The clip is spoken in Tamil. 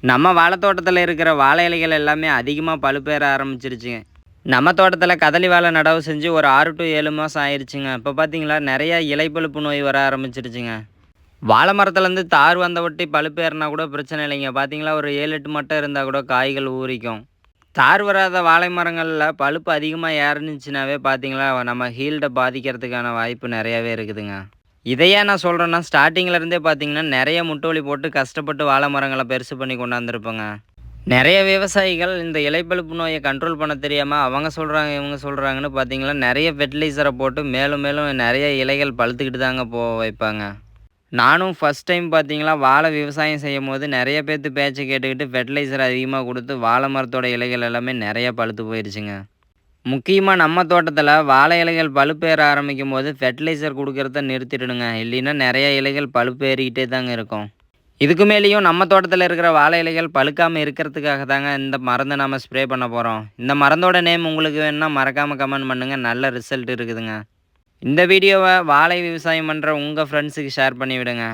நம்ம வாழை தோட்டத்தில் இருக்கிற வாழை இலைகள் எல்லாமே அதிகமாக பழுப்பேற ஆரம்பிச்சிருச்சுங்க. நம்ம தோட்டத்தில் கதலி வாழை நடவு செஞ்சு ஒரு 6 to 7 மாதம் ஆயிடுச்சுங்க. இப்போ பார்த்தீங்களா நிறைய இலை பழுப்பு நோய் வர ஆரம்பிச்சிருச்சுங்க. வாழை மரத்துலேருந்து தார் வந்த ஒட்டி பழுப்பேறினா கூட பிரச்சனை இல்லைங்க. பார்த்தீங்களா ஒரு 7 8 மட்டும் இருந்தால் கூட காய்கள் ஊறிக்கும். தார் வராத வாழை மரங்களில் பழுப்பு அதிகமாக ஏறினுச்சுனாவே பார்த்தீங்களா நம்ம ஹீல்டை பாதிக்கிறதுக்கான வாய்ப்பு நிறையாவே இருக்குதுங்க. இதையே நான் சொல்கிறேன்னா ஸ்டார்டிங்கில் இருந்தே பார்த்தீங்கன்னா நிறைய முட்டுவலி போட்டு கஷ்டப்பட்டு வாழை மரங்களை பெருசு பண்ணி கொண்டாந்துருப்பேங்க. நிறைய விவசாயிகள் இந்த இலைப்பழுப்பு நோயை கண்ட்ரோல் பண்ண தெரியாமல் அவங்க சொல்கிறாங்க இவங்க சொல்கிறாங்கன்னு பார்த்தீங்களா நிறைய ஃபெர்டிலைசரை போட்டு மேலும் மேலும் நிறைய இலைகள் பழுத்துக்கிட்டு தாங்க வைப்பாங்க. நானும் ஃபஸ்ட் டைம் பார்த்தீங்களா வாழை விவசாயம் செய்யும் போது நிறைய பேர்த்து பேச்சை கேட்டுக்கிட்டு ஃபெர்டிலைசர் அதிகமாக கொடுத்து வாழை மரத்தோட இலைகள் எல்லாமே நிறைய பழுத்து போயிடுச்சுங்க. முக்கியமாக நம்ம தோட்டத்தில் வாழை இலைகள் பழுப்பேற ஆரம்பிக்கும் போது ஃபெர்டிலைசர் கொடுக்கறத நிறுத்திடணுங்க. இல்லைன்னா நிறைய இலைகள் பழுப்பேறிக்கிட்டே தாங்க இருக்கும். இதுக்கு மேலேயும் நம்ம தோட்டத்தில் இருக்கிற வாழை இலைகள் பழுக்காமல் இருக்கிறதுக்காக தாங்க இந்த மருந்தை நம்ம ஸ்ப்ரே பண்ண போகிறோம். இந்த மருந்தோட நேம் உங்களுக்கு வேணும்னா மறக்காமல் கமெண்ட் பண்ணுங்கள். நல்ல ரிசல்ட் இருக்குதுங்க. இந்த வீடியோவை வாழை விவசாயம் பண்ணுற உங்கள் ஃப்ரெண்ட்ஸுக்கு ஷேர் பண்ணி விடுங்க.